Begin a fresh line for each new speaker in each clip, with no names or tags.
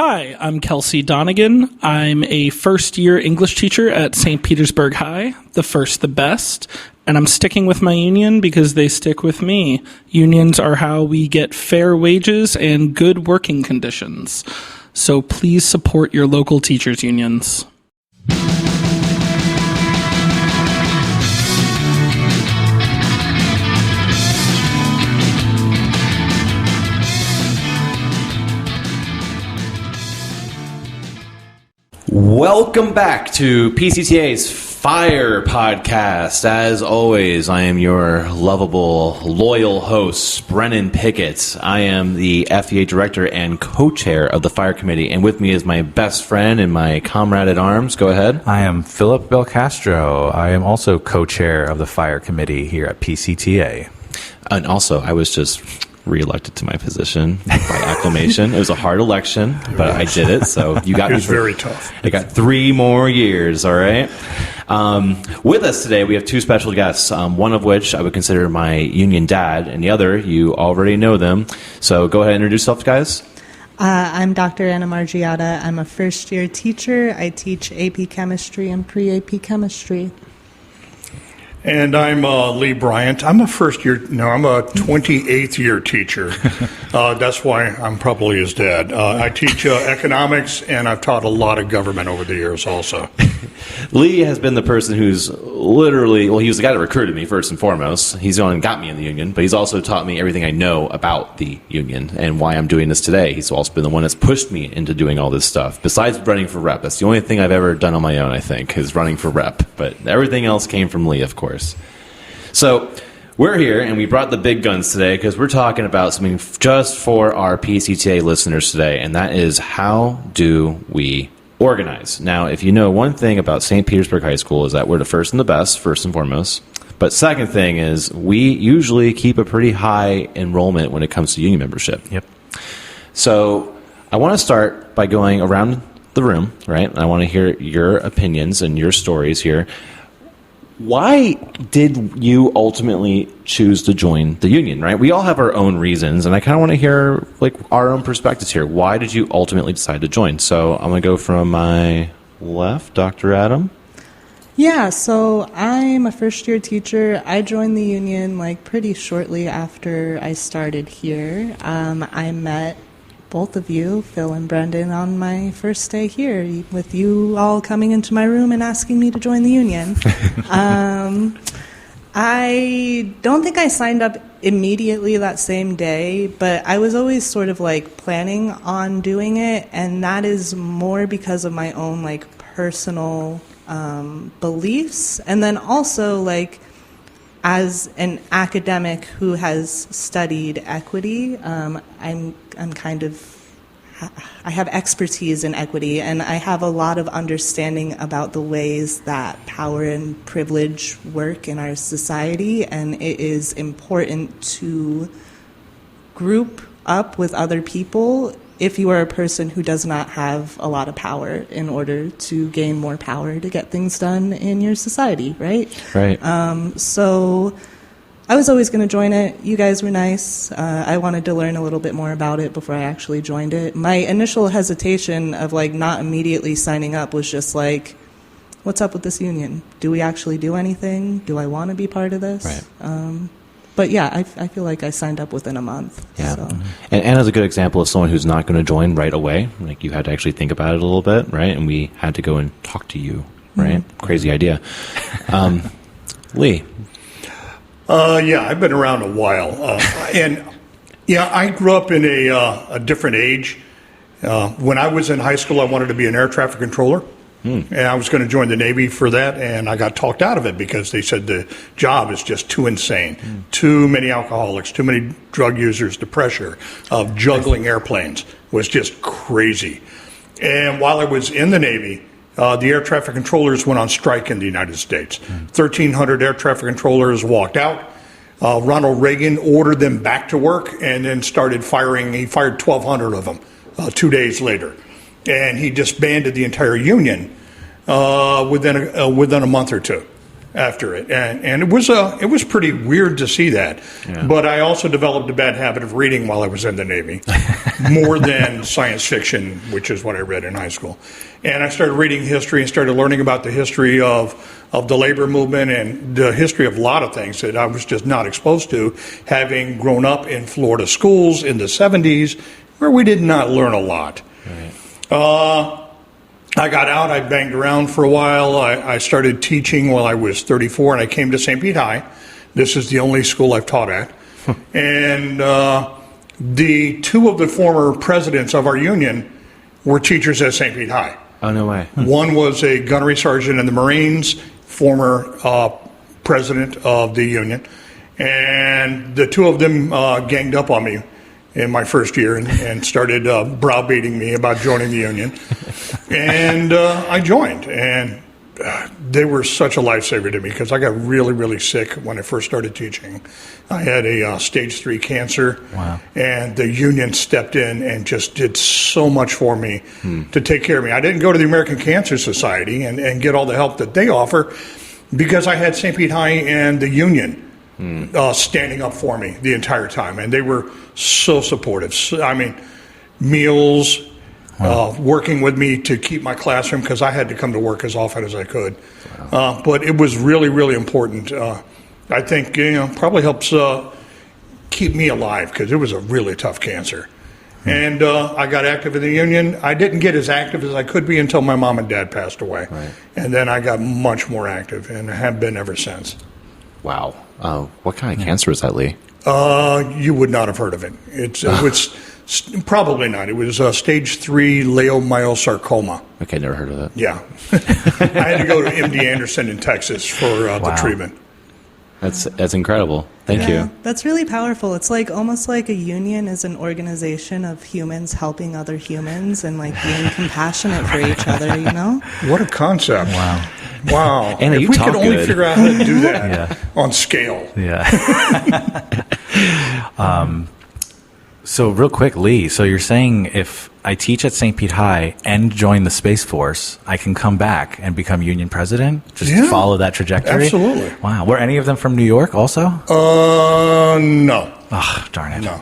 Hi, I'm Kelsey Donegan. I'm a first-year English teacher at St. Petersburg High, the first, the best, and I'm sticking with my union because they stick with me. Unions are how we get fair wages and good working conditions. So please support your local teachers' unions.
Welcome back to PCTA's FYRE Podcast. As always, I am your lovable, loyal host, Brennan Pickett. I am the FEA Director and Co-Chair of the FYRE Committee, and with me is my best friend and my comrade at arms. Go ahead.
I am Philip Belcastro. I am also Co-Chair of the FYRE Committee here at PCTA.
And also, I was just reelected to my position by acclamation. It was a hard election, but I did it. So you got
it was very tough.
I got 3 more years. All right. With us today, we have 2 special guests. One of which I would consider my union dad, and the other you already know them. So go ahead and introduce yourself, guys.
I'm Dr. Anna Margiata. I'm a first-year teacher. I teach AP Chemistry and Pre-AP Chemistry.
And I'm Lee Bryant. I'm a 28th year teacher. That's why I'm probably his dad. I teach economics, and I've taught a lot of government over the years also.
Lee has been the person who's literally, well, he was the guy that recruited me first and foremost. He's the one who got me in the union, but he's also taught me everything I know about the union and why I'm doing this today. He's also been the one that's pushed me into doing all this stuff. Besides running for rep, that's the only thing I've ever done on my own, I think, is running for rep. But everything else came from Lee, of course. So we're here, and we brought the big guns today because we're talking about something just for our PCTA listeners today, and that is how do we organize. Now, if you know one thing about St. Petersburg High School is that we're the first and the best, first and foremost. But second thing is we usually keep a pretty high enrollment when it comes to union membership.
Yep.
So I want to start by going around the room, right? I want to hear your opinions and your stories here. Why did you ultimately choose to join the union, right? We all have our own reasons, and I kind of want to hear like our own perspectives here. Why did you ultimately decide to join? So I'm going to go from my left, Dr. Adam.
Yeah, so I'm a first-year teacher. I joined the union like pretty shortly after I started here. I met both of you, Phil and Brendan, on my first day here, with you all coming into my room and asking me to join the union. I don't think I signed up immediately that same day, but I was always sort of like planning on doing it, and that is more because of my own like personal beliefs, and then also like as an academic who has studied equity, I have expertise in equity, and I have a lot of understanding about the ways that power and privilege work in our society, and it is important to group up with other people if you are a person who does not have a lot of power in order to gain more power to get things done in your society, right?
Right.
So I was always going to join it. You guys were nice. I wanted to learn a little bit more about it before I actually joined it. My initial hesitation of like not immediately signing up was just like, what's up with this union? Do we actually do anything? Do I want to be part of this?
Right.
But yeah, I feel like I signed up within a month.
Yeah.
So.
And Anna's a good example of someone who's not going to join right away. Like you had to actually think about it a little bit, right? And we had to go and talk to you, right? Mm-hmm. Crazy idea. Lee.
Yeah, I've been around a while. And yeah, I grew up in a different age. When I was in high school, I wanted to be an air traffic controller. And I was going to join the Navy for that, and I got talked out of it because they said the job is just too insane. Too many alcoholics, too many drug users, the pressure of juggling airplanes was just crazy. And while I was in the Navy, the air traffic controllers went on strike in the United States. 1,300 air traffic controllers walked out. Ronald Reagan ordered them back to work and then started firing. He fired 1,200 of them 2 days later. And he disbanded the entire union within a month or two. after it, and it was pretty weird to see that. Yeah. But I also developed a bad habit of reading while I was in the Navy, more than science fiction, which is what I read in high school. And I started reading history and started learning about the history of the labor movement and the history of a lot of things that I was just not exposed to, having grown up in Florida schools in the 70s, where we did not learn a lot. Right. I got out, I banged around for a while. I started teaching while I was 34, and I came to St. Pete High. This is the only school I've taught at. And the two of the former presidents of our union were teachers at St. Pete High.
Oh, no way.
One was a gunnery sergeant in the Marines, former president of the union. And the two of them ganged up on me in my first year and started browbeating me about joining the union. And I joined, and they were such a lifesaver to me because I got really, really sick when I first started teaching. I had a stage 3 cancer, wow. And the union stepped in and just did so much for me to take care of me. I didn't go to the American Cancer Society and get all the help that they offer because I had St. Pete High and the union standing up for me the entire time, and they were so supportive. I mean, meals, working with me to keep my classroom because I had to come to work as often as I could. Wow. But it was really, really important. I think probably helps keep me alive because it was a really tough cancer. And I got active in the union. I didn't get as active as I could be until my mom and dad passed away, right. And then I got much more active and have been ever since.
Wow. What kind of cancer is that, Lee?
You would not have heard of it. It was probably not. It was stage 3 leiomyosarcoma.
Okay, never heard of that.
Yeah. I had to go to MD Anderson in Texas for the treatment.
That's incredible. Thank you.
That's really powerful. It's like almost like a union is an organization of humans helping other humans and like being compassionate for each other, you know?
What a concept. Wow.
And
if we could only figure out how to do that on scale.
Yeah. So real quick, Lee, so you're saying if I teach at St. Pete High and join the Space Force, I can come back and become union president? Just follow that trajectory?
Absolutely.
Wow. Were any of them from New York also?
No.
Oh, darn it.
No.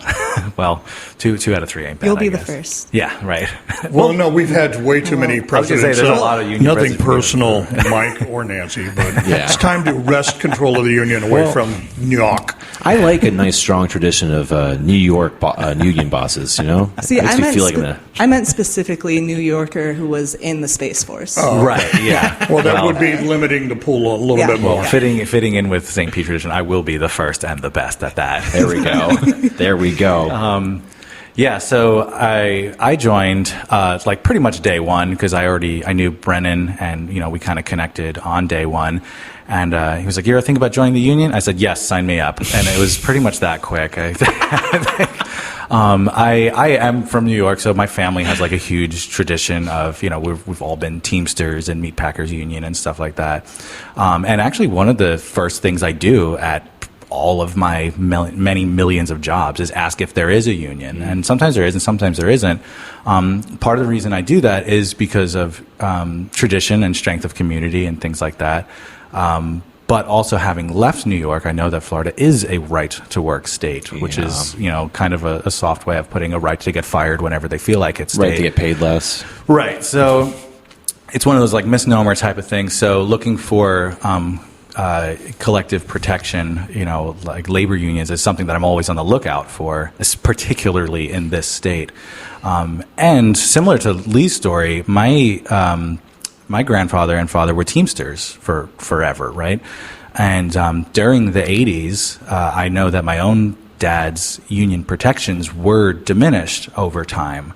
Well, two out of 3 ain't bad.
You'll be the first.
Yeah, right.
Well, no, we've had way too many presidents.
I was going to say, there's a lot of union
Nothing
presidents.
personal, Mike or Nancy, but it's time to wrest control of the union away from New York.
I like a nice, strong tradition of New York union bosses, you know?
See,
I
meant specifically a New Yorker who was in the Space Force.
Oh. Right, yeah.
Well, that would be limiting the pool a little bit more.
Well, fitting in with St. Pete tradition, I will be the first and the best at that.
There we go. There we go.
So I joined like pretty much day one because I knew Brennan and we kind of connected on day one, and he was like, "You ever think about joining the union?" I said, "Yes, sign me up," and it was pretty much that quick. I am from New York, so my family has like a huge tradition of we've all been Teamsters and Meatpackers Union and stuff like that, and actually one of the first things I do at all of my many millions of jobs is ask if there is a union. And sometimes there is and sometimes there isn't. Part of the reason I do that is because of tradition and strength of community and things like that. But also having left New York, I know that Florida is a right-to-work state, which is, kind of a soft way of putting a right to get fired whenever they feel like it's
right to get paid less.
Right. So it's one of those like misnomer type of things. So looking for collective protection, like labor unions is something that I'm always on the lookout for, particularly in this state. And similar to Lee's story, my grandfather and father were Teamsters for forever, right? And during the 80s, I know that my own dad's union protections were diminished over time.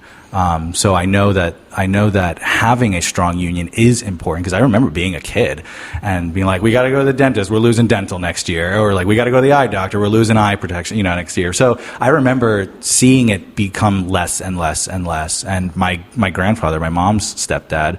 So I know that having a strong union is important because I remember being a kid and being like, we got to go to the dentist, we're losing dental next year, or like we got to go to the eye doctor, we're losing eye protection, next year. So I remember seeing it become less and less and less. And my grandfather, my mom's stepdad,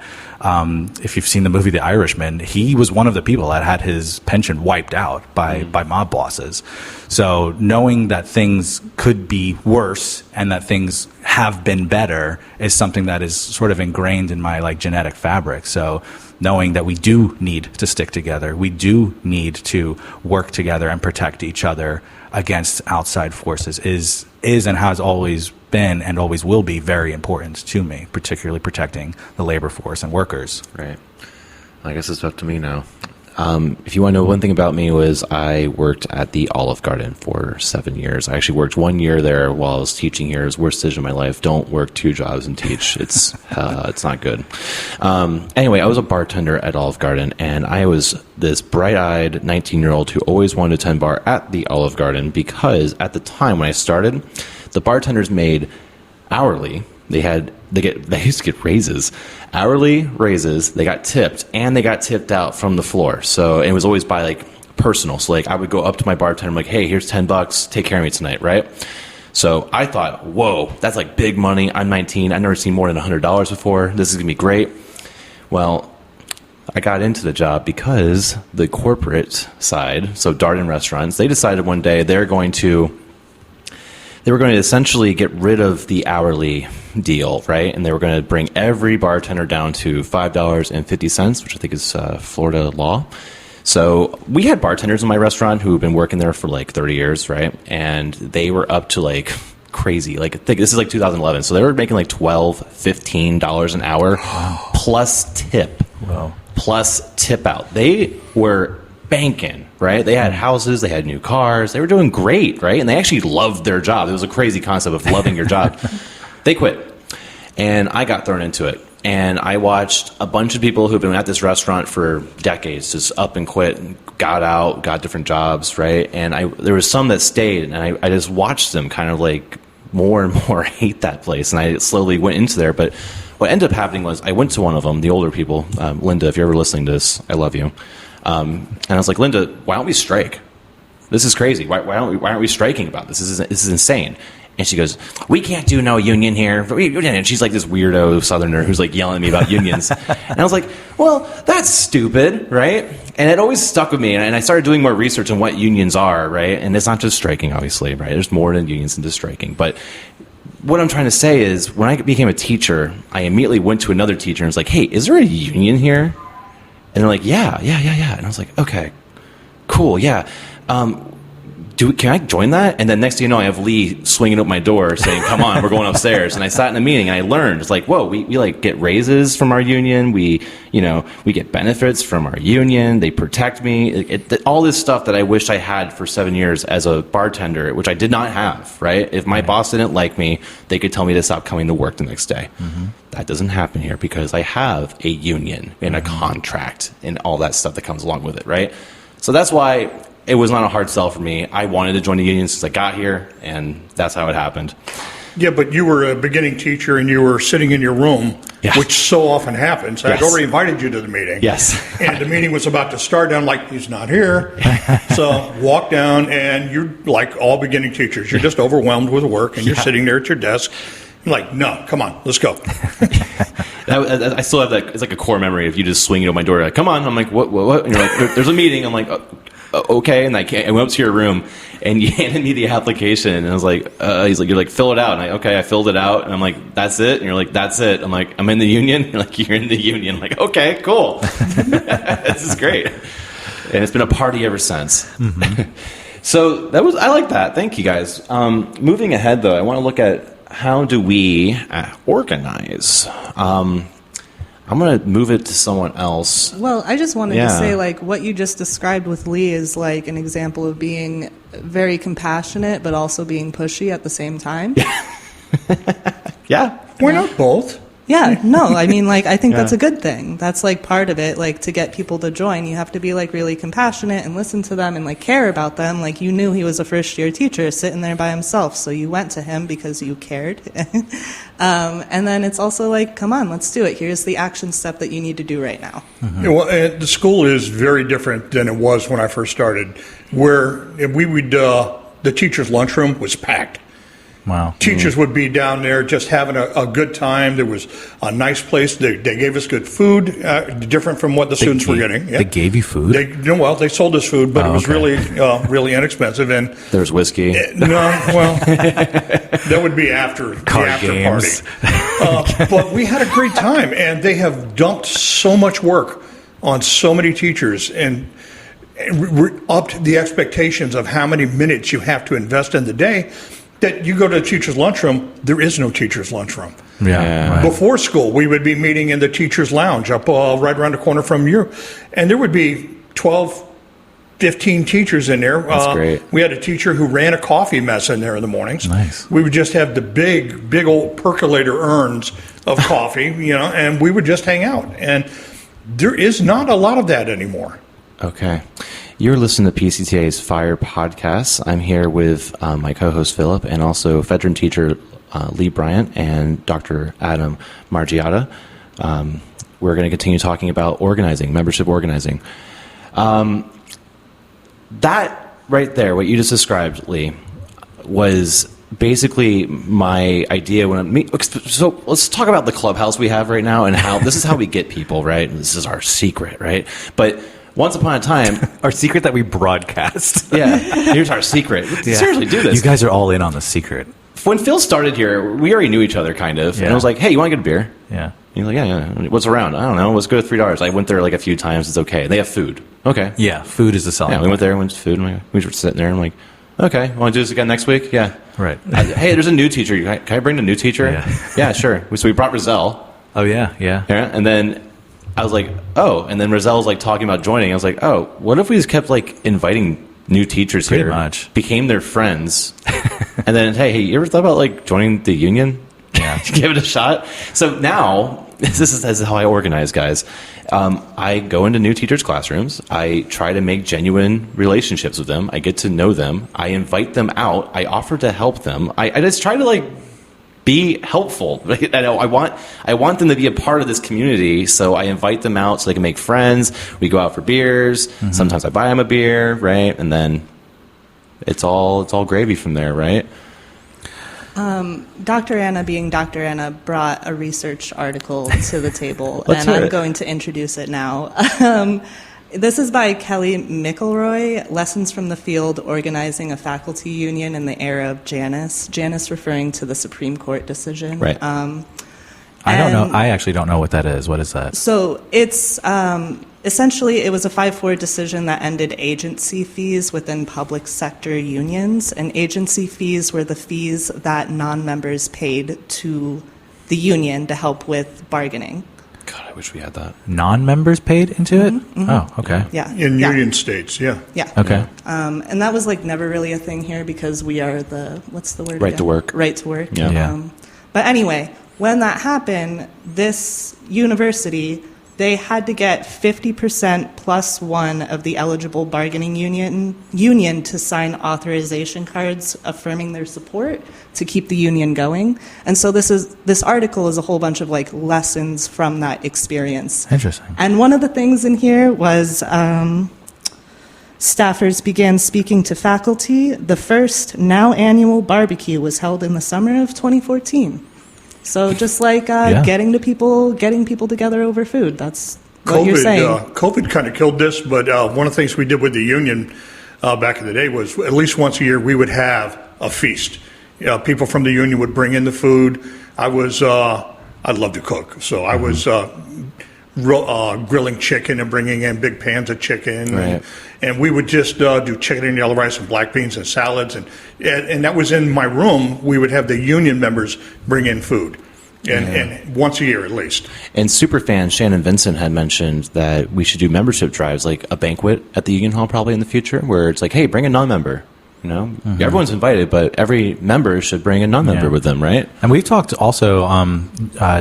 if you've seen the movie The Irishman, he was one of the people that had his pension wiped out by mob bosses. So knowing that things could be worse and that things have been better is something that is sort of ingrained in my like genetic fabric. So knowing that we do need to stick together, we do need to work together and protect each other against outside forces is and has always been and always will be very important to me, particularly protecting the labor force and workers.
Right. I guess it's up to me now. If you want to know one thing about me was I worked at the Olive Garden for 7 years. I actually worked 1 year there while I was teaching here. It was the worst decision of my life. Don't work 2 jobs and teach. It's not good. Anyway, I was a bartender at Olive Garden, and I was this bright-eyed 19-year-old who always wanted to tend bar at the Olive Garden because at the time when I started, the bartenders made hourly. They used to get raises, hourly raises. They got tipped, and they got tipped out from the floor. So it was always by like personal. So like I would go up to my bartender, I'm like, hey, here's $10. Take care of me tonight, right? So I thought, whoa, that's like big money. I'm 19. I've never seen more than $100 before. This is gonna be great. Well, I got into the job because the corporate side, so Darden Restaurants, they decided one day they were going to essentially get rid of the hourly deal, right? And they were going to bring every bartender down to $5.50, which I think is Florida law. So we had bartenders in my restaurant who have been working there for like 30 years, right? And they were up to like crazy. Like, I think this is like 2011. So they were making like $12, $15 an hour plus tip.
Wow.
Plus tip out. They were banking, right? They had houses, they had new cars, they were doing great, right? And they actually loved their job. It was a crazy concept of loving your job. They quit. And I got thrown into it. And I watched a bunch of people who've been at this restaurant for decades just up and quit, and got out, got different jobs, right? And there was some that stayed, and I just watched them kind of like more and more hate that place. And I slowly went into there. But what ended up happening was I went to one of them, the older people, Linda, if you're ever listening to this, I love you. And I was like, Linda, why don't we strike? This is crazy. Why aren't we striking about this? This is insane. And she goes, we can't do no union here. And she's like this weirdo Southerner who's like yelling at me about unions. And I was like, well, that's stupid, right? And it always stuck with me. And I started doing more research on what unions are, right? And it's not just striking, obviously, right? There's more than unions than just striking. But what I'm trying to say is when I became a teacher, I immediately went to another teacher and was like, hey, is there a union here? And they're like, yeah. And I was like, okay, cool, yeah. Can I join that? And then next thing you know, I have Lee swinging up my door saying, come on, we're going upstairs. And I sat in a meeting and I learned, it's like, whoa, we like get raises from our union. We get benefits from our union. They protect me. All this stuff that I wished I had for 7 years as a bartender, which I did not have, right? If my boss didn't like me, they could tell me to stop coming to work the next day. Mm-hmm. That doesn't happen here because I have a union and a contract and all that stuff that comes along with it, right? So that's why it was not a hard sell for me. I wanted to join the union since I got here, and that's how it happened.
Yeah, but you were a beginning teacher, and you were sitting in your room, which so often happens. I'd already invited you to the meeting.
Yes.
And the meeting was about to start, and I'm like, he's not here. So walk down, and you're like all beginning teachers. You're just overwhelmed with work, and you're sitting there at your desk. You're like, no, come on, let's go.
I still have that. It's like a core memory of you just swinging at my door. Like, come on. I'm like, what? And you're like, there's a meeting. I'm like, okay. And I went up to your room, and you handed me the application. And I was like, he's like, you're like, fill it out. And I filled it out. And I'm like, that's it. And you're like, that's it. I'm like, I'm in the union. You're like, you're in the union. I'm like, okay, cool. This is great. And it's been a party ever since. Mm-hmm. So I like that. Thank you guys. Moving ahead though, I want to look at how do we organize. I'm going to move it to someone else.
Well, I just wanted to say, like, what you just described with Lee is, like, an example of being very compassionate, but also being pushy at the same time.
Yeah.
Why not both?
Yeah, no, I mean, like, I think that's a good thing. That's, like, part of it. Like, to get people to join, you have to be, like, really compassionate and listen to them and, like, care about them. Like, you knew he was a first-year teacher sitting there by himself, so you went to him because you cared. And then it's also like, come on, let's do it. Here's the action step that you need to do right now.
Mm-hmm. Yeah, well, the school is very different than it was when I first started, where we would, the teacher's lunchroom was packed.
Wow.
Teachers would be down there just having a good time. There was a nice place. They gave us good food, different from what the students were getting. Yeah.
They gave you food?
They sold us food, but it was really inexpensive. And
There's whiskey.
That would be after
Card
the after
games.
party. But we had a great time, and they have dumped so much work on so many teachers and upped the expectations of how many minutes you have to invest in the day, that you go to the teacher's lunchroom, there is no teacher's lunchroom.
Yeah. Right.
Before school, we would be meeting in the teacher's lounge up right around the corner from you, and there would be 12, 15 teachers in there.
That's great.
We had a teacher who ran a coffee mess in there in the mornings.
Nice.
We would just have the big old percolator urns of coffee, and we would just hang out. And there is not a lot of that anymore.
Okay. You're listening to PCTA's FYRE Podcast. I'm here with my co-host Philip and also veteran teacher Lee Bryant and Dr. Adam Margiata. We're going to continue talking about organizing, membership organizing. That right there, what you just described, Lee, was basically my idea so let's talk about the clubhouse we have right now and how this is how we get people, right? And this is our secret, right? But once upon a time,
our secret that we broadcast.
Yeah, here's our secret. Seriously, do this.
You guys are all in on the secret.
When Phil started here, we already knew each other, kind of.
Yeah.
And I was like, hey, you want to get a beer?
Yeah.
You're like, yeah. What's around? I don't know. Let's go to $3. I went there like a few times. It's okay. They have food. Okay.
Yeah, food is the selling
Yeah, we went there, went to food, and we were sitting there, and I'm like, okay, want to do this again next week? Yeah.
Right.
Hey, there's a new teacher. Can I bring the new teacher? Yeah, sure. So we brought Rizal.
Oh, yeah.
And then I was like, oh, and then Rizal was like talking about joining. I was like, oh, what if we just kept like inviting new teachers
Pretty
here?
much.
Became their friends. And then, hey, you ever thought about like joining the union?
Yeah.
Give it a shot. So now, this is how I organize, guys. I go into new teachers' classrooms. I try to make genuine relationships with them. I get to know them. I invite them out. I offer to help them. I just try to like be helpful. I want them to be a part of this community, so I invite them out so they can make friends. We go out for beers. Mm-hmm. Sometimes I buy them a beer, right? And then it's all gravy from there, right?
Dr. Anna, being Dr. Anna, brought a research article to the table,
Let's
and
hear
I'm
it.
going to introduce it now. This is by Kelly McElroy, Lessons from the Field, Organizing a Faculty Union in the Era of Janus. Janus referring to the Supreme Court decision.
Right.
I don't know. I actually don't know what that is. What is that?
So it's essentially, it was a 5-4 decision that ended agency fees within public sector unions. And agency fees were the fees that non-members paid to the union to help with bargaining.
God, I wish we had that.
Non-members paid into it?
Mm-hmm.
Oh, okay.
Yeah.
In union states, yeah.
Yeah.
Okay.
And that was like never really a thing here because we are what's the word?
Right
again?
to work.
Right to work.
Yeah.
Yeah.
But anyway, when that happened, this university, they had to get 50% plus one of the eligible bargaining union to sign authorization cards affirming their support to keep the union going. And so this article is a whole bunch of like lessons from that experience.
Interesting.
And one of the things in here was staffers began speaking to faculty. The first now annual barbecue was held in the summer of 2014. So just like getting people together over food. That's what you're saying.
COVID kind of killed this, but one of the things we did with the union back in the day was at least once a year we would have a feast. People from the union would bring in the food. I'd love to cook, so I was grilling chicken and bringing in big pans of chicken,
Right.
and we would just do chicken and yellow rice and black beans and salads, and that was in my room. We would have the union members bring in food, and once a year at least.
And superfan Shannon Vincent had mentioned that we should do membership drives, like a banquet at the Union Hall probably in the future, where it's like, hey, bring a non-member. Everyone's invited, but every member should bring a non-member with them, right?
And we've talked also.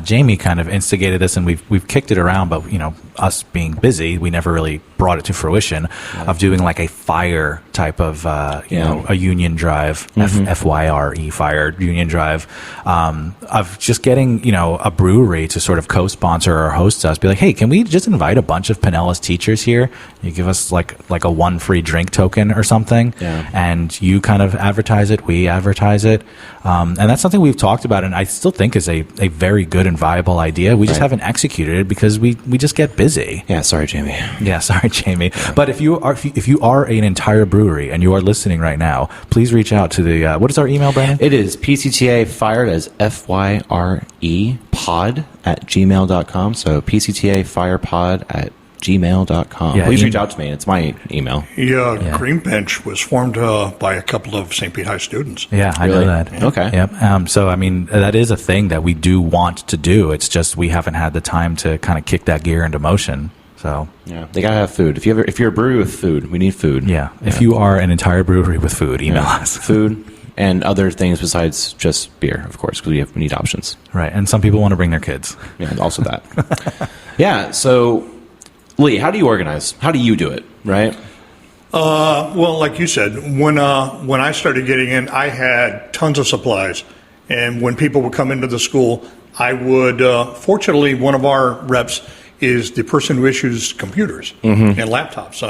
Jamie kind of instigated this, and we've kicked it around. But us being busy, we never really brought it to fruition of doing like a FYRE type of, a union drive, FYRE, FYRE union drive, of just getting, a brewery to sort of co-sponsor or host us, be like, hey, can we just invite a bunch of Pinellas teachers here? You give us like a one free drink token or something, and you kind of advertise it, we advertise it. And that's something we've talked about, and I still think is a very good and viable idea. We just haven't executed it because we just get busy.
Yeah, sorry, Jamie.
Yeah, sorry, Jamie. But if you are an entire brewery and you are listening right now, please reach out to the what is our email, Brandon?
It is PCTA fired as FYRE pod at gmail.com. So PCTA firepod at gmail.com. Please reach out to me. It's my email.
Green Bench was formed by a couple of St. Pete High students.
Yeah, I know that.
Okay.
Yep. So, I mean, that is a thing that we do want to do. It's just we haven't had the time to kind of kick that gear into motion. So
yeah, they gotta have food. If you're a brewery with food, we need food.
Yeah. If you are an entire brewery with food, email us.
Food and other things besides just beer, of course, because we need options.
Right. And some people want to bring their kids.
Yeah, also that. Yeah. So, Lee, how do you organize? How do you do it? Right.
Well, like you said, when I started getting in, I had tons of supplies, and when people would come into the school, I would. Fortunately, one of our reps is the person who issues computers and laptops.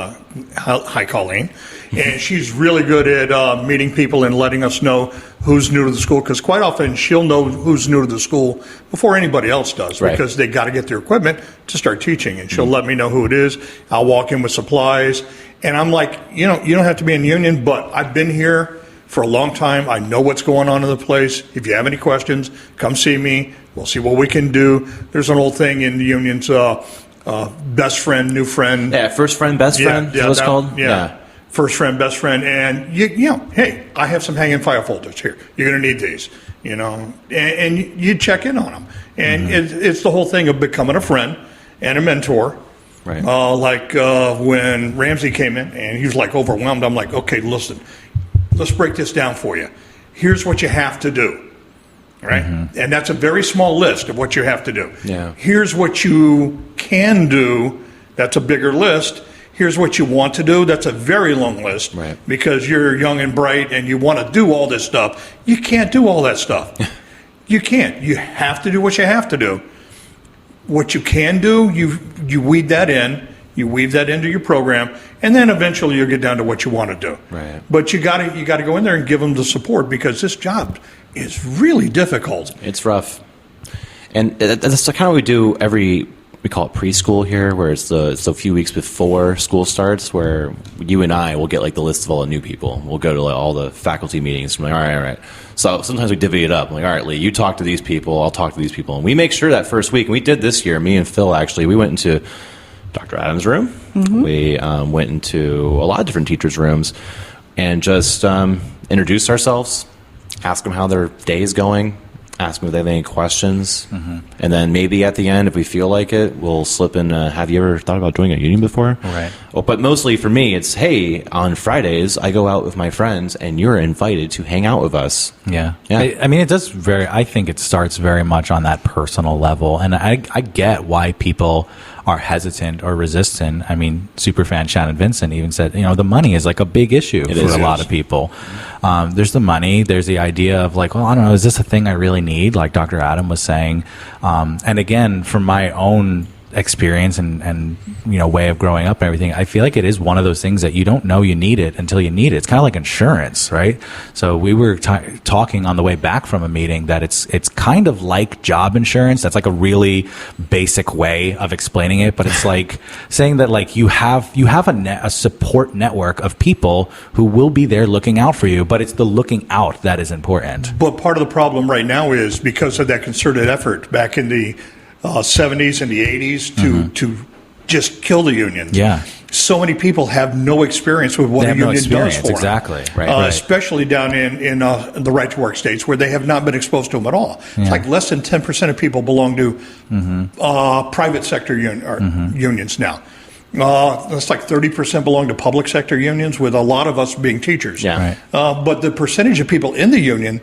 Hi, Colleen, and she's really good at meeting people and letting us know who's new to the school. Because quite often she'll know who's new to the school before anybody else does, because they got to get their equipment to start teaching. And she'll let me know who it is. I'll walk in with supplies, and I'm like, you don't have to be in union, but I've been here for a long time. I know what's going on in the place. If you have any questions, come see me. We'll see what we can do. There's an old thing in the unions, best friend, new friend.
Yeah, first friend, best friend.
Yeah,
is what it's called.
Yeah. First friend, best friend, and hey, I have some hanging file folders here. You're going to need these, and you check in on them. And it's the whole thing of becoming a friend and a mentor.
Right.
When Ramsey came in and he was like overwhelmed, I'm like, okay, listen, let's break this down for you. Here's what you have to do. Right? And that's a very small list of what you have to do.
Yeah.
Here's what you can do. That's a bigger list. Here's what you want to do. That's a very long list.
Right.
Because you're young and bright and you want to do all this stuff. You can't do all that stuff. You can't. You have to do what you have to do. What you can do, you weed that in. You weave that into your program, and then eventually you'll get down to what you want to do.
Right.
But you got to go in there and give them the support, because this job is really difficult.
It's rough, and that's kind of what we do we call it preschool here, where it's a few weeks before school starts, where you and I will get like the list of all the new people. We'll go to like all the faculty meetings. I'm like, all right. So sometimes we divvy it up. I'm like, all right, Lee, you talk to these people, I'll talk to these people, and we make sure that first week. And we did this year. Me and Phil actually, we went into Dr. Adams' room. We went into a lot of different teachers' rooms and just introduced ourselves, ask them how their day is going, ask them if they have any questions, and then maybe at the end, if we feel like it, we'll slip in, have you ever thought about joining a union before?
Right.
Well, but mostly for me, it's, hey, on Fridays, I go out with my friends, and you're invited to hang out with us.
Yeah. I mean, it does I think it starts very much on that personal level, and I get why people are hesitant or resistant. I mean, superfan Shannon Vincent even said, the money is like a big issue for a lot of people. There's the money. There's the idea of like, well, I don't know, is this a thing I really need? Like Dr. Adam was saying. And again, from my own experience and way of growing up and everything, I feel like it is one of those things that you don't know you need it until you need it. It's kind of like insurance, right? So we were talking on the way back from a meeting that it's kind of like job insurance. That's like a really basic way of explaining it, but it's like saying that like you have a support network of people who will be there looking out for you, but it's the looking out that is important.
But part of the problem right now is because of that concerted effort back in the 70s and the 80s to just kill the union.
Yeah.
So many people have no experience with what a union does for them.
Exactly. Right.
Especially down in the right to work states where they have not been exposed to them at all. Yeah. It's like less than 10% of people belong to private sector unions now. It's like 30% belong to public sector unions, with a lot of us being teachers.
Yeah.
Right.
But the percentage of people in the union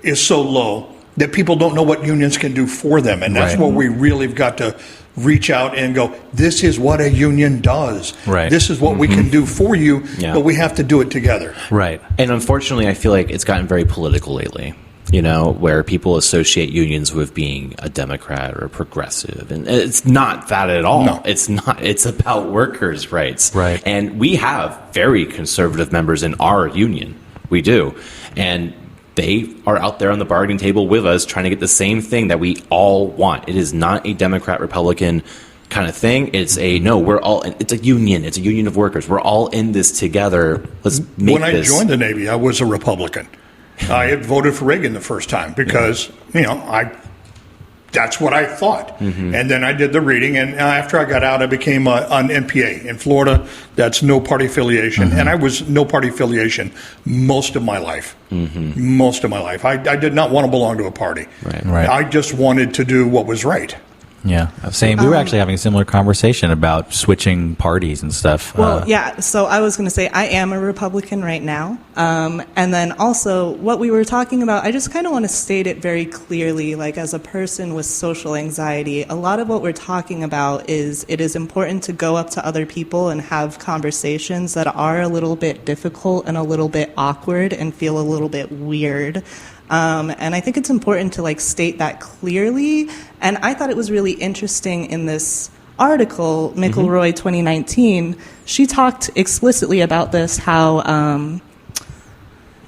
is so low that people don't know what unions can do for them. And that's
Right.
where we really have got to reach out and go, this is what a union does.
Right.
This is what we can do for you,
Yeah.
but we have to do it together.
Right.
And unfortunately, I feel like it's gotten very political lately, where people associate unions with being a Democrat or a progressive. And it's not that at all.
No.
It's not. It's about workers' rights.
Right.
And we have very conservative members in our union. We do. And they are out there on the bargaining table with us trying to get the same thing that we all want. It is not a Democrat-Republican kind of thing. It's it's a union. It's a union of workers. We're all in this together. Let's make
When I
this.
joined the Navy, I was a Republican. I had voted for Reagan the first time because, that's what I thought. And then I did the reading, and after I got out, I became an NPA. In Florida, that's no party affiliation. And I was no party affiliation most of my life. Most of my life. I did not want to belong to a party.
Right.
I just wanted to do what was right.
Yeah. Same. We were actually having a similar conversation about switching parties and stuff.
Well, yeah, so I was going to say I am a Republican right now. And then also what we were talking about, I just kind of want to state it very clearly, like as a person with social anxiety, a lot of what we're talking about is it is important to go up to other people and have conversations that are a little bit difficult and a little bit awkward and feel a little bit weird. And I think it's important to state that clearly. And I thought it was really interesting in this article, McElroy 2019, she talked explicitly about this, how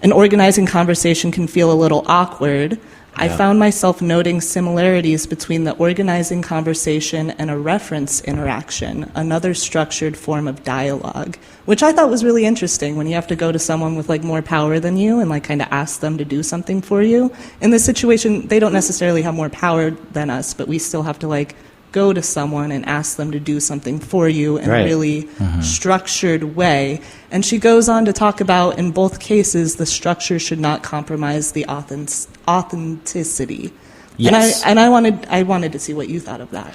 an organizing conversation can feel a little awkward. I found myself noting similarities between the organizing conversation and a reference interaction, another structured form of dialogue, which I thought was really interesting when you have to go to someone with more power than you and kind of ask them to do something for you. In this situation, they don't necessarily have more power than us, but we still have to go to someone and ask them to do something for you in a really structured way. And she goes on to talk about, in both cases, the structure should not compromise the authenticity.
Yes.
And I wanted to see what you thought of that.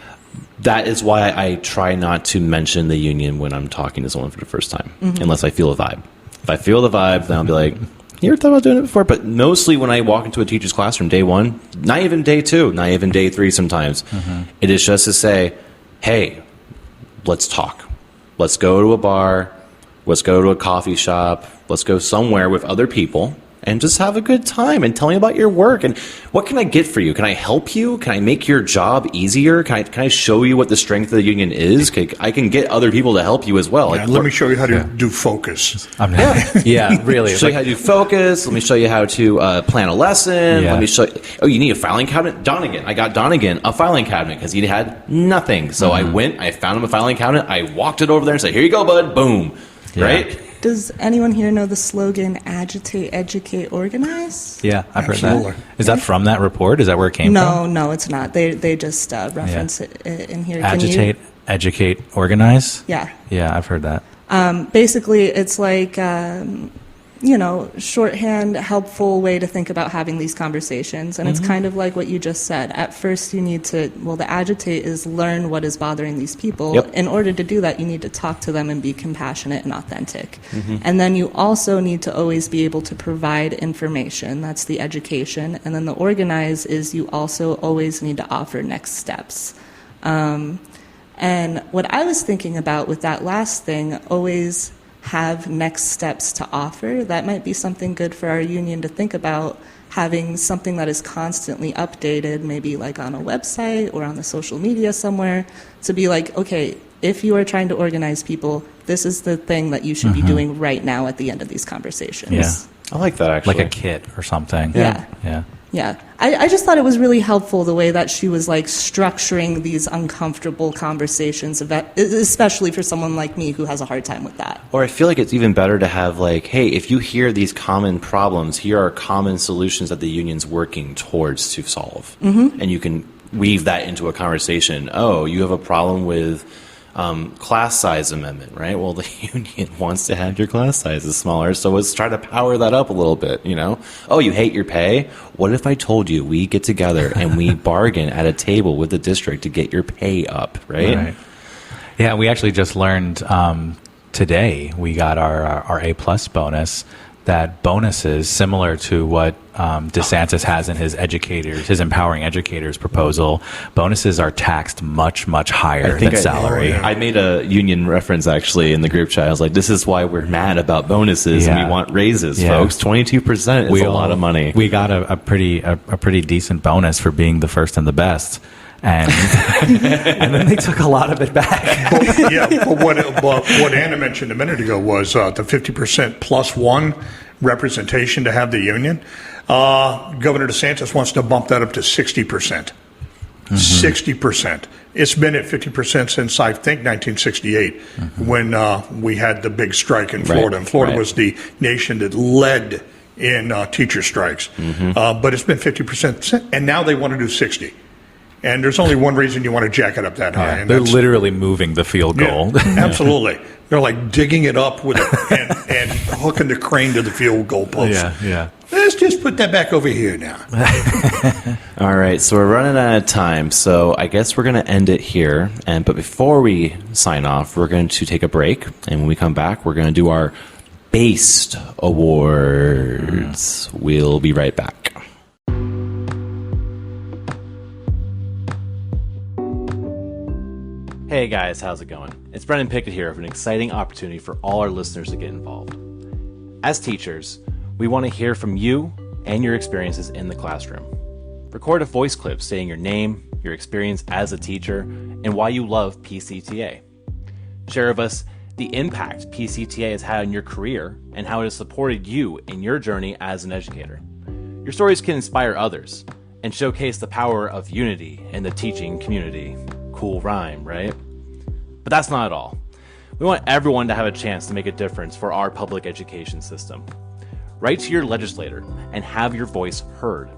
That is why I try not to mention the union when I'm talking to someone for the first time, unless I feel a vibe. If I feel the vibe, then I'll be like, you ever thought about doing it before? But mostly when I walk into a teacher's classroom, day one, not even day two, not even day three sometimes, it is just to say, hey, let's talk. Let's go to a bar. Let's go to a coffee shop. Let's go somewhere with other people and just have a good time and tell me about your work. And what can I get for you? Can I help you? Can I make your job easier? Can I show you what the strength of the union is? I can get other people to help you as well.
Yeah, let me show you how to do focus.
Really.
Show you how to do focus. Let me show you how to plan a lesson.
Yeah.
Let me show you. Oh, you need a filing cabinet? Donegan. I got Donegan a filing cabinet because he had nothing. So I went, I found him a filing cabinet. I walked it over there and said, here you go, bud. Boom.
Yeah.
Right?
Does anyone here know the slogan, agitate, educate, organize?
Yeah, I've heard
Absolutely.
that. Is that from that report? Is that where it came from?
No, it's not. They just reference it in here. Can you-
Agitate, educate, organize?
Yeah.
Yeah, I've heard that.
Basically, it's shorthand, helpful way to think about having these conversations. And it's kind of like what you just said. At first, you need to, the agitate is learn what is bothering these people.
Yep.
In order to do that, you need to talk to them and be compassionate and authentic. And then you also need to always be able to provide information. That's the education. And then the organize is you also always need to offer next steps. And what I was thinking about with that last thing, always have next steps to offer, that might be something good for our union to think about, having something that is constantly updated, maybe on a website or on the social media somewhere, to be okay, if you are trying to organize people, this is the thing that you should be doing right now at the end of these conversations.
Yeah.
I like that, actually.
Like a kit or something.
Yeah.
Yeah.
Yeah, I just thought it was really helpful the way that she was structuring these uncomfortable conversations, especially for someone like me who has a hard time with that.
Or I feel like it's even better to have hey, if you hear these common problems, here are common solutions that the union's working towards to solve. And you can weave that into a conversation. Oh, you have a problem with class size amendment, right? Well, the union wants to have your class sizes smaller, so let's try to power that up a little bit, Oh, you hate your pay? What if I told you we get together and we bargain at a table with the district to get your pay up, right?
Yeah, we actually just learned today we got our A+ bonus that bonuses, similar to what DeSantis has in his empowering educators proposal, bonuses are taxed much, much higher than salary.
I made a union reference actually in the group chat. I was like, this is why we're mad about bonuses and we want raises, folks. 22% is a lot of money.
We got a pretty decent bonus for being the first and the best. And and then they took a lot of it back.
But what Anna mentioned a minute ago was the 50% plus one representation to have the union. Governor DeSantis wants to bump that up to 60%. 60%. It's been at 50% since, I think, 1968, when we had the big strike in Florida. And Florida was the nation that led in teacher strikes. But it's been 50%, and now they want to do 60. And there's only one reason you want to jack it up that high. And
they're literally moving the field goal.
Yeah, absolutely. They're like digging it up with and hooking the crane to the field goal post.
Yeah.
Let's just put that back over here now.
All right, so we're running out of time, so I guess we're going to end it here. But before we sign off, we're going to take a break. And when we come back, we're going to do our Based Awards. We'll be right back. Hey guys, how's it going? It's Brendan Pickett here with an exciting opportunity for all our listeners to get involved. As teachers, we want to hear from you and your experiences in the classroom. Record a voice clip stating your name, your experience as a teacher, and why you love PCTA. Share with us the impact PCTA has had on your career and how it has supported you in your journey as an educator. Your stories can inspire others and showcase the power of unity in the teaching community. Cool rhyme, right? But that's not all. We want everyone to have a chance to make a difference for our public education system. Write to your legislator and have your voice heard.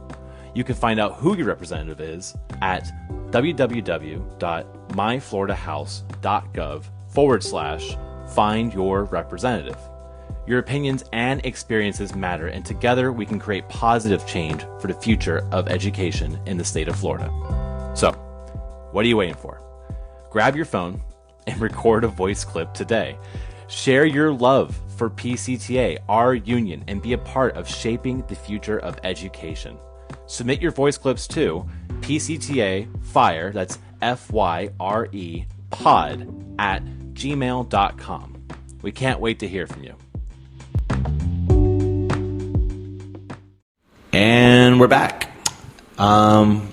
You can find out who your representative is at www.myfloridahouse.gov/find your representative. Your opinions and experiences matter, and together we can create positive change for the future of education in the state of Florida. So, what are you waiting for? Grab your phone and record a voice clip today. Share your love for PCTA, our union, and be a part of shaping the future of education. Submit your voice clips to PCTA FYRE, that's FYRE pod @gmail.com. We can't wait to hear from you. And we're back.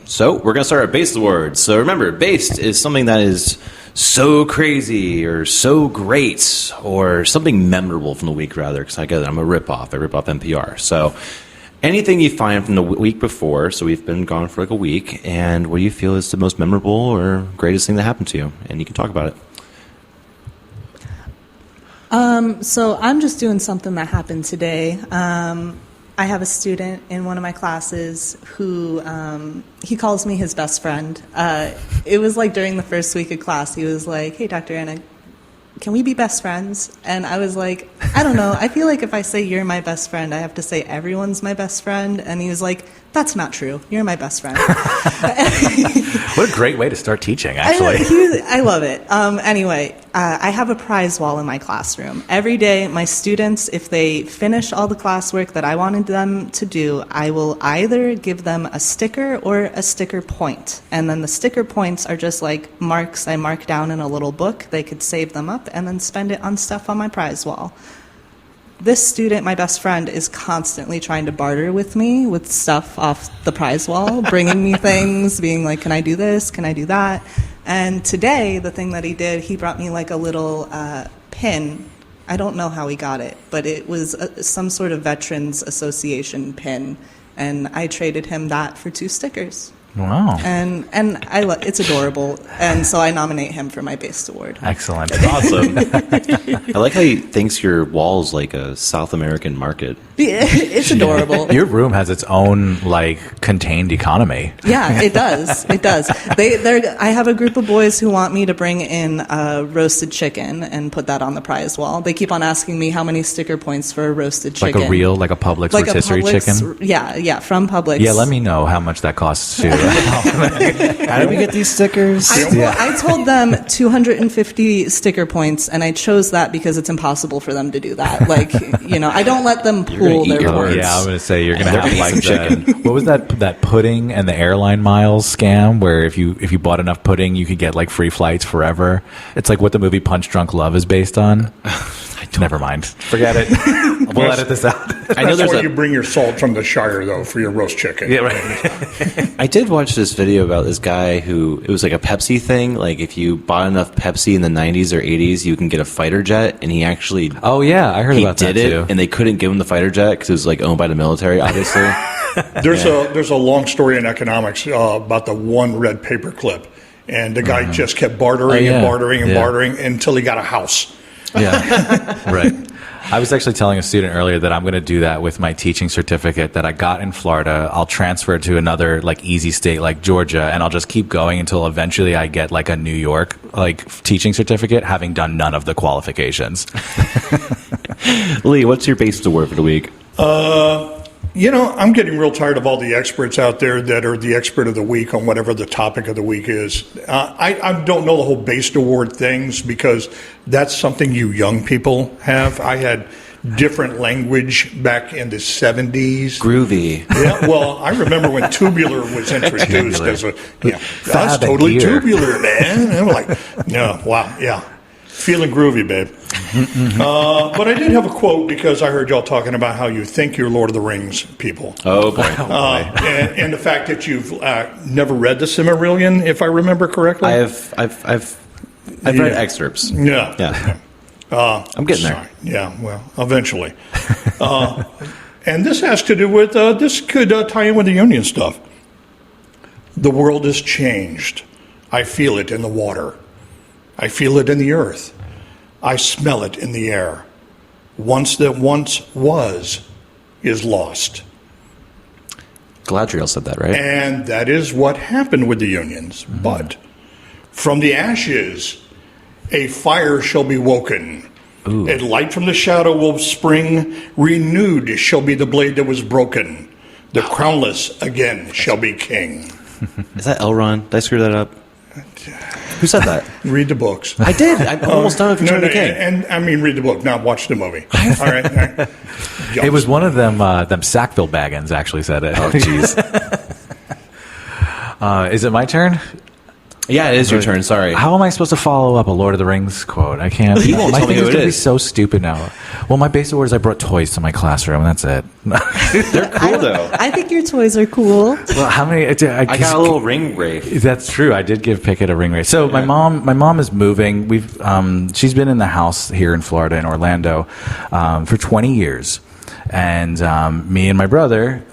So we're going to start our Based Awards. So remember, Based is something that is so crazy or so great or something memorable from the week, rather, because I'm a rip-off. I rip off NPR. So anything you find from the week before, so we've been gone for like a week, and what do you feel is the most memorable or greatest thing that happened to you? And you can talk about it.
So I'm just doing something that happened today. I have a student in one of my classes who, he calls me his best friend. It was like during the first week of class, he was like, "Hey, Dr. Anna, can we be best friends?" And I was like, I don't know. I feel like if I say you're my best friend, I have to say everyone's my best friend. And he was like, "That's not true. You're my best friend."
What a great way to start teaching, actually.
I love it. Anyway, I have a prize wall in my classroom. Every day, my students, if they finish all the classwork that I wanted them to do, I will either give them a sticker or a sticker point. And then the sticker points are just like marks I mark down in a little book. They could save them up and then spend it on stuff on my prize wall. This student, my best friend, is constantly trying to barter with me with stuff off the prize wall, bringing me things, being like, "Can I do this? Can I do that?" And today, the thing that he did, he brought me like a little pin. I don't know how he got it, but it was some sort of Veterans Association pin, and I traded him that for 2 stickers.
Wow.
And it's adorable, and so I nominate him for my Based Award.
Excellent.
That's awesome. I like how he thinks your wall's like a South American market.
It's adorable.
Your room has its own, like, contained economy.
Yeah, it does. It does. I have a group of boys who want me to bring in roasted chicken and put that on the prize wall. They keep on asking me how many sticker points for a roasted chicken.
Like a Publix rotisserie chicken?
Yeah, from Publix.
Yeah, let me know how much that costs too.
How did we get these stickers?
I told them 250 sticker points, and I chose that because it's impossible for them to do that. Like, I don't let them pull cool
gonna eat
their
your
points.
words.
Yeah, I'm going to say you're going to
They're
have
gonna
like
eat some chicken.
what was that pudding and the airline miles scam where if you bought enough pudding you could get like free flights forever. It's like what the movie Punch Drunk Love is based on. Never mind. Forget it. We'll edit this out.
I know
That's
there's
why
a.
you bring your salt from the Shire, though, for your roast chicken.
Yeah, right.
I did watch this video about this guy who it was like a Pepsi thing. Like if you bought enough Pepsi in the 90s or 80s, you can get a fighter jet. And he actually
Oh yeah, I heard
he
about that
did it,
too.
and they couldn't give him the fighter jet because it was like owned by the military, obviously.
There's a long story in economics about the one red paper clip, and the guy just kept bartering
yeah.
and bartering and
Yeah.
bartering until he got a house.
Yeah, right. I was actually telling a student earlier that I'm going to do that with my teaching certificate that I got in Florida. I'll transfer it to another like easy state like Georgia, and I'll just keep going until eventually I get like a New York like teaching certificate, having done none of the qualifications.
Lee, what's your base award for the week?
I'm getting real tired of all the experts out there that are the expert of the week on whatever the topic of the week is. I don't know the whole based award things because that's something you young people have. I had different language back in the 70s.
Groovy.
Yeah, well, I remember when tubular was introduced as a, that's
Fab and
totally
gear.
tubular, man. And I'm like, yeah, wow, yeah. Feeling groovy, babe. But I did have a quote because I heard y'all talking about how you think you're Lord of the Rings people.
Oh boy.
And the fact that you've never read the Silmarillion, if I remember correctly.
I've read excerpts.
Yeah.
Yeah. I'm getting there.
Sorry. Yeah, well, eventually. And this has to do with, this could tie in with the union stuff. The world has changed. I feel it in the water. I feel it in the earth. I smell it in the air. Once that once was is lost.
Galadriel said that, right?
And that is what happened with the unions.
Mm-hmm.
But from the ashes, a fire shall be woken.
Ooh.
A light from the shadow will spring. Renewed shall be the blade that was broken. The crownless again shall be king.
Is that Elrond? Did I screw that up? Who said that?
Read the books.
I did. I'm almost done with Return of the King.
And I mean, read the book, not watch the movie. All right.
It was one of them Sackville Baggins actually said it.
Oh, jeez.
Is it my turn?
Yeah, it is your turn. Sorry.
How am I supposed to follow up a Lord of the Rings quote? I can't.
You won't
my
tell me
thing
who
is
it
going to be
is.
so stupid now. Well, my base award is I brought toys to my classroom, and that's it.
They're cool though.
I think your toys are cool.
Well, how many?
I got a little ring wraith.
That's true. I did give Pickett a ring race. So my mom is moving. She's been in the house here in Florida in Orlando for 20 years. And me and my brother,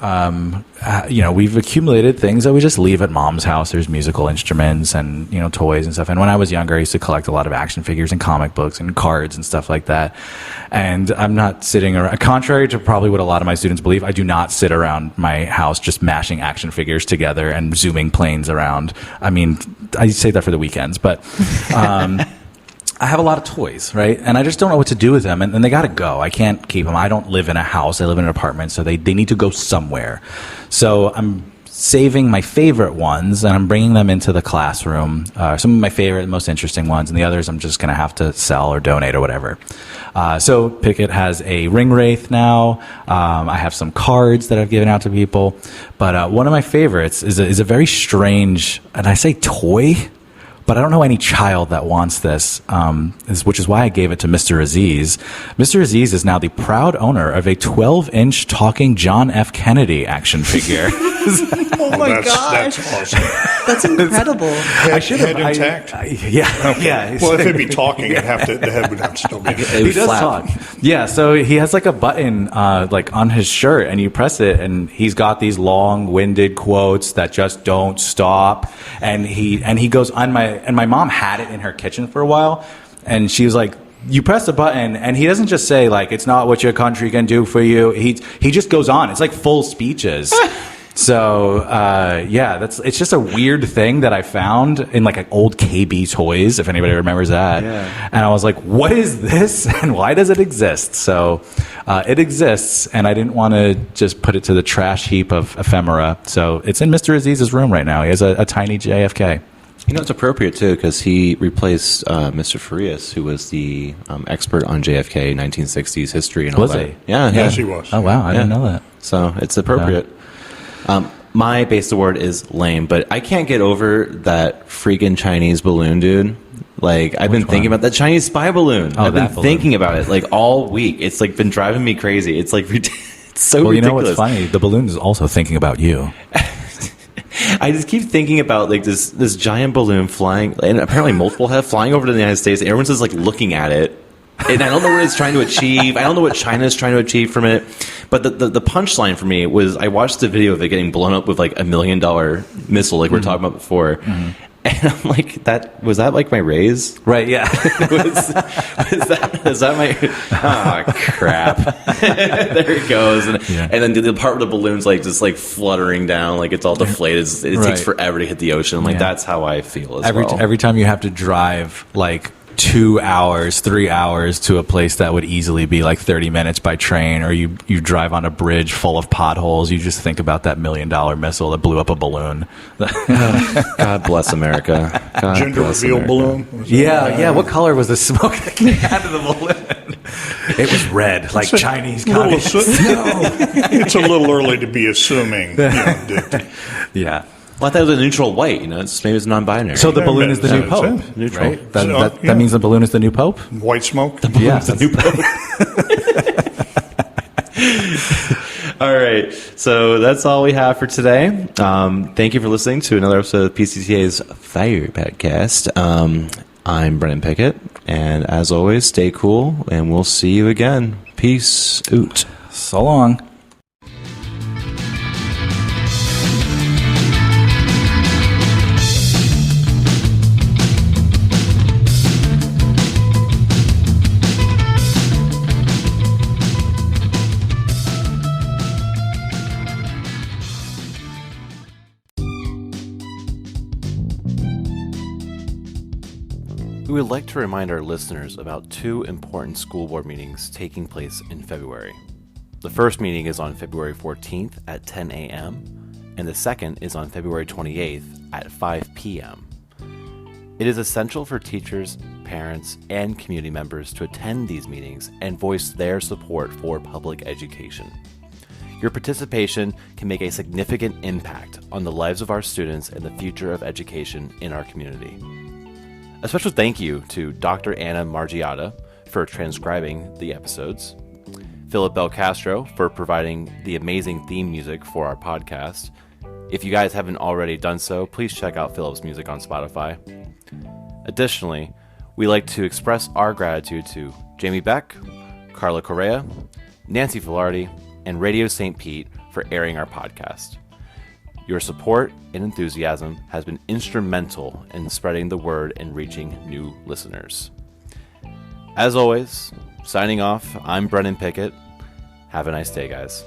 we've accumulated things that we just leave at mom's house. There's musical instruments and, toys and stuff. And when I was younger, I used to collect a lot of action figures and comic books and cards and stuff like that. And I'm not sitting around, contrary to probably what a lot of my students believe, I do not sit around my house just mashing action figures together and zooming planes around. I mean, I say that for the weekends, but... I have a lot of toys, right? And I just don't know what to do with them. And they got to go. I can't keep them. I don't live in a house. I live in an apartment. So they need to go somewhere. So I'm saving my favorite ones and I'm bringing them into the classroom. Some of my favorite, most interesting ones. And the others I'm just going to have to sell or donate or whatever. So Pickett has a ring wraith now. I have some cards that I've given out to people. But one of my favorites is a very strange, and I say toy, but I don't know any child that wants this, which is why I gave it to Mr. Aziz. Mr. Aziz is now the proud owner of a 12-inch talking John F. Kennedy action figure.
Oh my gosh.
That's awesome.
That's incredible.
Head intact.
Yeah.
Well, if it'd be talking, the head would have to still be.
He does talk. Yeah, so he has like a button on his shirt, and you press it, and he's got these long-winded quotes that just don't stop. And he goes on my mom had it in her kitchen for a while, and she was like, you press the button, and he doesn't just say like, it's not what your country can do for you. He just goes on. It's like full speeches. So it's just a weird thing that I found in like old KB Toys, if anybody remembers that. Yeah. And I was like, what is this and why does it exist? So it exists, and I didn't want to just put it to the trash heap of ephemera. So it's in Mr. Aziz's room right now. He has a tiny JFK.
You know, it's appropriate, too, because he replaced Mr. Farias, who was the expert on JFK, 1960s history and all
Was
that.
he?
Yeah.
Yes, he was.
Oh, wow. I didn't know that.
So it's appropriate. My base award is lame, but I can't get over that freaking Chinese balloon, dude. Like, I've been thinking about that Chinese spy balloon.
Oh,
I've been
that balloon.
thinking about it, like, all week. It's, like, been driving me crazy. It's, like, it's so
Well, you know
ridiculous.
what's funny? The balloon is also thinking about you.
I just keep thinking about, like, this giant balloon flying, and apparently multiple have flying over to the United States. And everyone's just, like, looking at it. And I don't know what it's trying to achieve. I don't know what China's trying to achieve from it. But the punchline for me was I watched the video of it getting blown up with like $1 million missile, like we were talking about before. And I'm like, was that like my raise?
Right, yeah.
was that my? Oh crap! There it goes, and then the part where the balloon's like just like fluttering down, like it's all deflated. It
Right.
takes forever to hit the ocean. I'm like, that's how I feel as well.
Every time you have to drive like 2 hours, 3 hours to a place that would easily be like 30 minutes by train, or you drive on a bridge full of potholes, you just think about that $1 million missile that blew up a balloon.
God bless America. God
Gender
bless
reveal
America.
balloon. Was that-
Yeah. What color was the smoke that came out of the balloon? It was red, like Chinese
Little
communists.
it's a little early to be assuming. Dick.
Yeah.
Well, I thought it was a neutral white. You know, maybe it's non-binary.
So the balloon is the new
Yeah,
pope,
it's
neutral.
right? That,
So,
that,
yeah.
that means the balloon is the new pope?
White smoke.
Yeah.
the new pope. All right, so that's all we have for today. Thank you for listening to another episode of PCTA's FYRE Podcast. I'm Brennan Pickett, and as always, stay cool, and we'll see you again. Peace out.
So long.
We would like to remind our listeners about two important school board meetings taking place in February. The first meeting is on February 14th at 10 a.m., and the second is on February 28th at 5 p.m. It is essential for teachers, parents, and community members to attend these meetings and voice their support for public education. Your participation can make a significant impact on the lives of our students and the future of education in our community. A special thank you to Dr. Anna Margiata for transcribing the episodes, Philip Belcastro for providing the amazing theme music for our podcast. If you guys haven't already done so, please check out Philip's music on Spotify. Additionally, we like to express our gratitude to Jamie Beck, Carla Correa, Nancy Filardi, and Radio St. Pete for airing our podcast. Your support and enthusiasm has been instrumental in spreading the word and reaching new listeners. As always, signing off, I'm Brennan Pickett. Have a nice day, guys.